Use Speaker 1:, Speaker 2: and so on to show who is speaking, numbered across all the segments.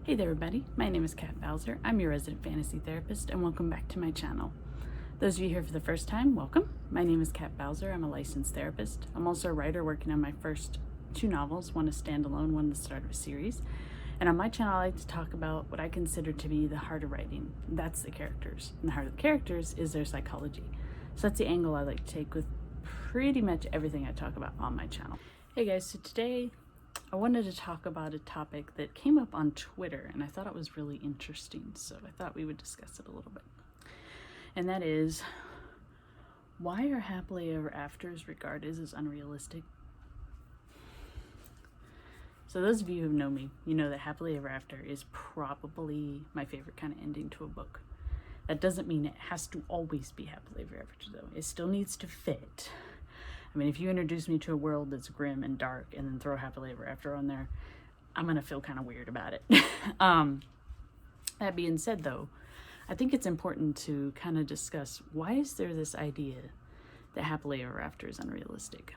Speaker 1: Hey there everybody, my name is Kat Bowser. I'm your resident fantasy therapist and welcome back to my channel. Those of you here for the first time, welcome. My name is Kat Bowser. I'm a licensed therapist. I'm also a writer working on my first two novels, one is standalone, one the start of a series. And on my channel I like to talk about what I consider to be the heart of writing. That's the characters. And the heart of the characters is their psychology. So that's the angle I like to take with pretty much everything I talk about on my channel. Hey guys, so today I wanted to talk about a topic that came up on Twitter and I thought it was really interesting, so I thought we would discuss it a little bit. And that is, why are happily ever afters regarded as unrealistic? So those of you who know me, you know that happily ever after is probably my favorite kind of ending to a book. That doesn't mean it has to always be happily ever after though. It still needs to fit. I mean, if you introduce me to a world that's grim and dark and then throw happily ever after on there, I'm gonna feel kind of weird about it. That being said though, I think it's important to kind of discuss, why is there this idea that happily ever after is unrealistic?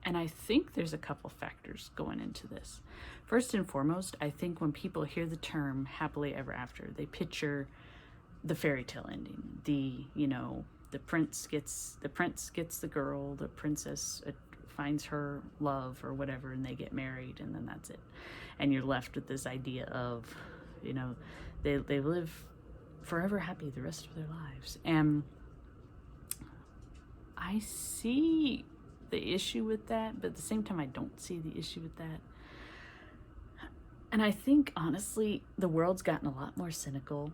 Speaker 1: And I think there's a couple factors going into this. First and foremost, I think when people hear the term happily ever after, they picture the fairy tale ending, the prince gets the girl, the princess finds her love or whatever, and they get married, and then that's it. And you're left with this idea of, they live forever happy the rest of their lives. And I see the issue with that, but at the same time, I don't see the issue with that. And I think, honestly, the world's gotten a lot more cynical.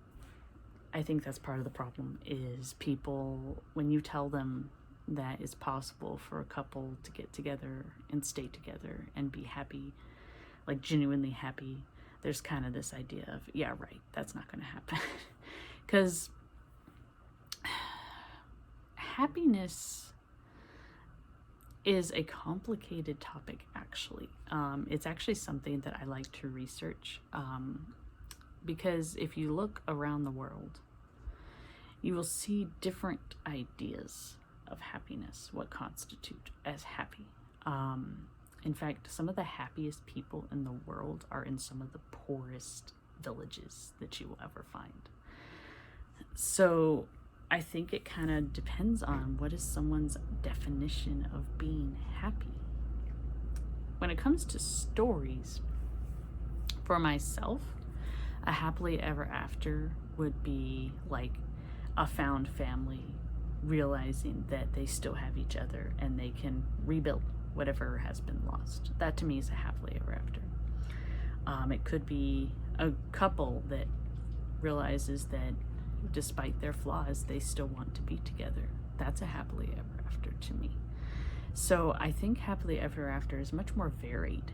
Speaker 1: I think that's part of the problem, is people, when you tell them that it's possible for a couple to get together and stay together and be happy, like genuinely happy, there's kind of this idea of, yeah, right, that's not going to happen. Because happiness is a complicated topic, actually. It's actually something that I like to research, because if you look around the world, you will see different ideas of happiness, what constitute as happy. In fact, some of the happiest people in the world are in some of the poorest villages that you will ever find. So I think it kind of depends on what is someone's definition of being happy. When it comes to stories, for myself, a happily ever after would be like a found family realizing that they still have each other and they can rebuild whatever has been lost. That to me is a happily ever after. It could be a couple that realizes that despite their flaws, they still want to be together. That's a happily ever after to me. So I think happily ever after is much more varied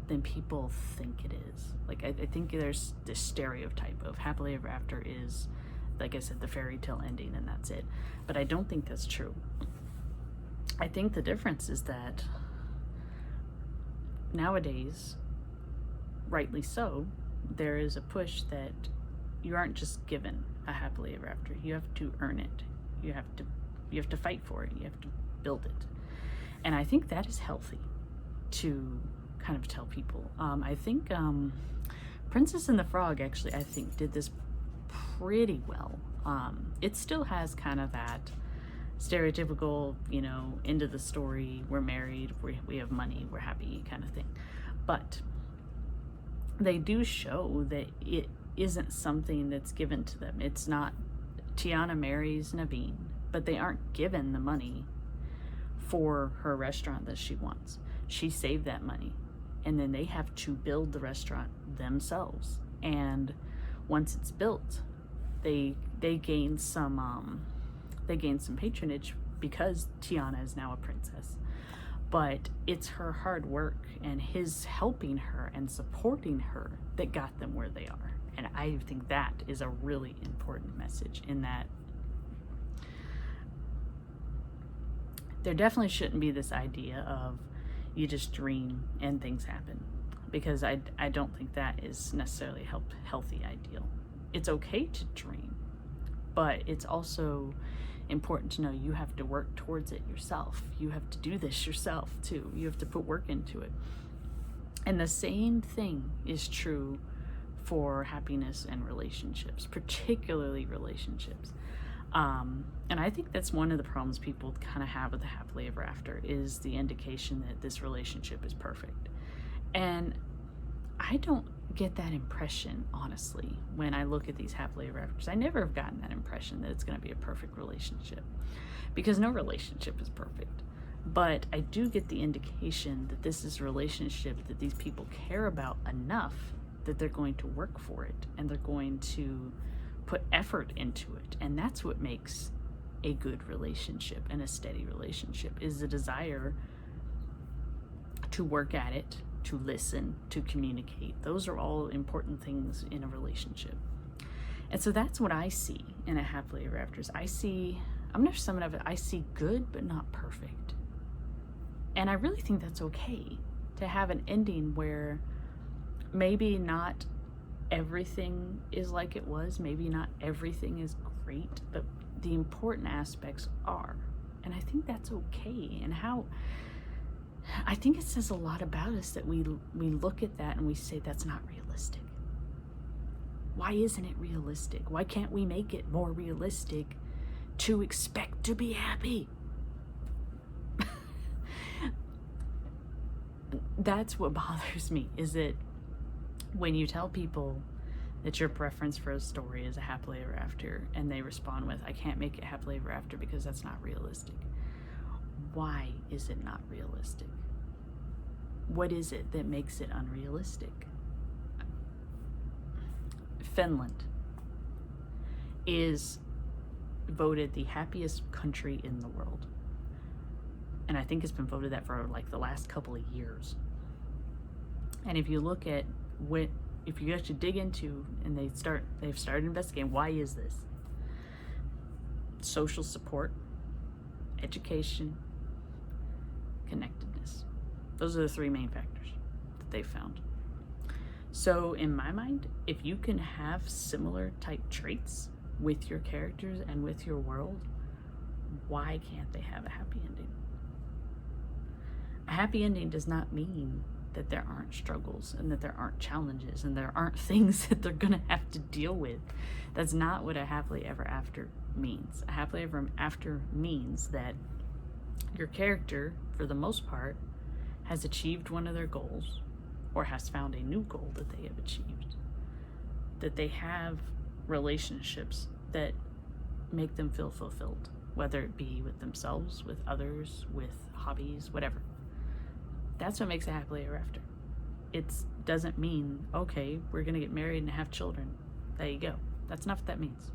Speaker 1: than people think it is. Like I think there's this stereotype of happily ever after is, like I said, the fairy tale ending and that's it. But I don't think that's true. I think the difference is that nowadays, rightly so, there is a push that you aren't just given a happily ever after. You have to earn it. You have to fight for it. You have to build it. And I think that is healthy to kind of tell people. I think Princess and the Frog actually, I think, did this pretty well. It still has kind of that stereotypical, end of the story, we're married, we have money, we're happy kind of thing. But they do show that it isn't something that's given to them. It's not, Tiana marries Naveen, but they aren't given the money for her restaurant that she wants. She saved that money, and then they have to build the restaurant themselves. And once it's built, they gain some patronage because Tiana is now a princess. But it's her hard work and his helping her and supporting her that got them where they are. And I think that is a really important message, in that there definitely shouldn't be this idea of you just dream and things happen, because I don't think that is necessarily a healthy ideal. It's okay to dream, but it's also important to know you have to work towards it yourself. You have to do this yourself too. You have to put work into it. And the same thing is true for happiness and relationships, particularly relationships. And I think that's one of the problems people kind of have with the happily ever after, is the indication that this relationship is perfect. And I don't get that impression, honestly, when I look at these happily ever afters. I never have gotten that impression that it's going to be a perfect relationship, because no relationship is perfect. But I do get the indication that this is a relationship that these people care about enough that they're going to work for it, and they're going to put effort into it. And that's what makes a good relationship and a steady relationship, is the desire to work at it, to listen, to communicate. Those are all important things in a relationship. And so that's what I see in a happily ever after. I'm going to sum it up, I see good but not perfect. And I really think that's okay, to have an ending where maybe not everything is like it was, maybe not everything is great, but the important aspects are. And I think that's okay. And I think it says a lot about us that we look at that and we say that's not realistic. Why isn't it realistic? Why can't we make it more realistic to expect to be happy? That's what bothers me, is that when you tell people that your preference for a story is a happily ever after, and they respond with, I can't make it happily ever after because that's not realistic. Why is it not realistic? What is it that makes it unrealistic? Finland is voted the happiest country in the world. And I think it's been voted that for like the last couple of years. And if you look at if you actually dig into, and they've started investigating, why is this? Social support, education, connectedness. Those are the three main factors that they found. So in my mind, if you can have similar type traits with your characters and with your world, why can't they have a happy ending? A happy ending does not mean that there aren't struggles and that there aren't challenges and there aren't things that they're gonna have to deal with. That's not what a happily ever after means. A happily ever after means that your character, for the most part, has achieved one of their goals or has found a new goal that they have achieved. That they have relationships that make them feel fulfilled, whether it be with themselves, with others, with hobbies, whatever. That's what makes a happily ever after. It doesn't mean, okay, we're gonna get married and have children. There you go. That's not what that means.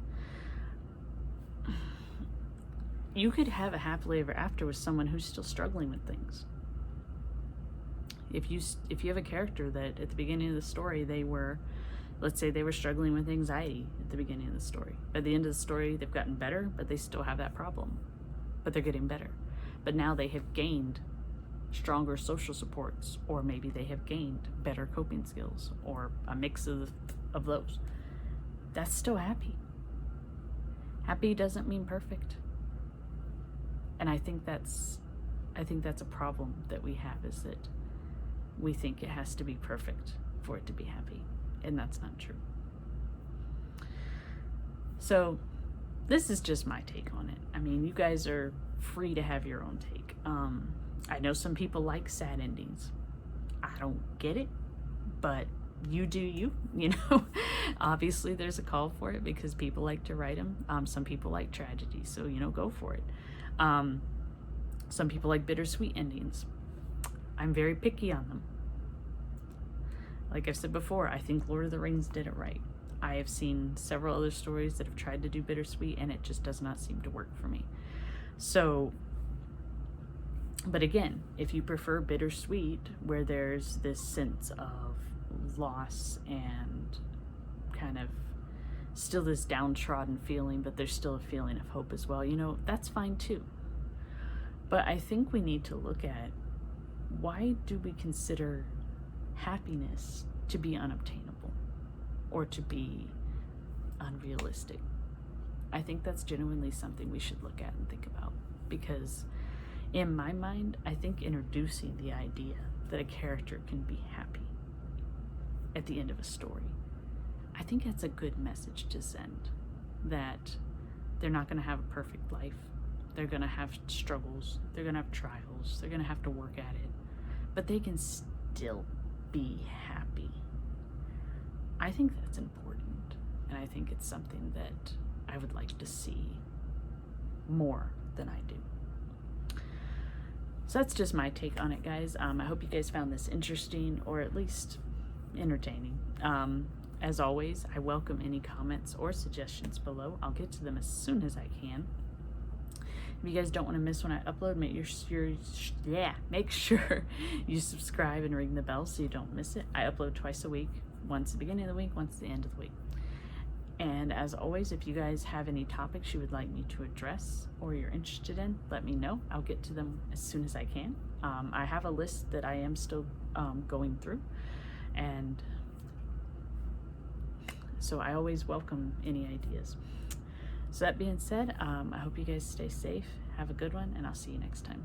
Speaker 1: You could have a happily ever after with someone who's still struggling with things. If you have a character that at the beginning of the story let's say they were struggling with anxiety at the beginning of the story. By the end of the story, they've gotten better, but they still have that problem. But they're getting better. But now they have gained stronger social supports, or maybe they have gained better coping skills, or a mix of those. That's still happy. Happy doesn't mean perfect. And I think that's a problem that we have, is that we think it has to be perfect for it to be happy, and that's not true. So this is just my take on it. I mean, you guys are free to have your own take. I know some people like sad endings. I don't get it, but you do you, Obviously there's a call for it because people like to write them. Some people like tragedy, so, go for it. Some people like bittersweet endings. I'm very picky on them. Like I've said before, I think Lord of the Rings did it right. I have seen several other stories that have tried to do bittersweet, and it just does not seem to work for me. So, but again, if you prefer bittersweet, where there's this sense of loss and kind of still this downtrodden feeling, but there's still a feeling of hope as well, that's fine too. But I think we need to look at, why do we consider happiness to be unobtainable or to be unrealistic? I think that's genuinely something we should look at and think about, because in my mind, I think introducing the idea that a character can be happy at the end of a story I think that's a good message to send, that they're not going to have a perfect life. They're going to have struggles. They're going to have trials. They're going to have to work at it. But they can still be happy. I think that's important. And I think it's something that I would like to see more than I do. So that's just my take on it, guys. I hope you guys found this interesting, or at least entertaining. As always, I welcome any comments or suggestions below. I'll get to them as soon as I can. If you guys don't want to miss when I upload, make sure you subscribe and ring the bell so you don't miss it. I upload twice a week, once at the beginning of the week, once at the end of the week. And as always, if you guys have any topics you would like me to address or you're interested in, let me know. I'll get to them as soon as I can. I have a list that I am still going through, and so I always welcome any ideas. So that being said, I hope you guys stay safe, have a good one, and I'll see you next time.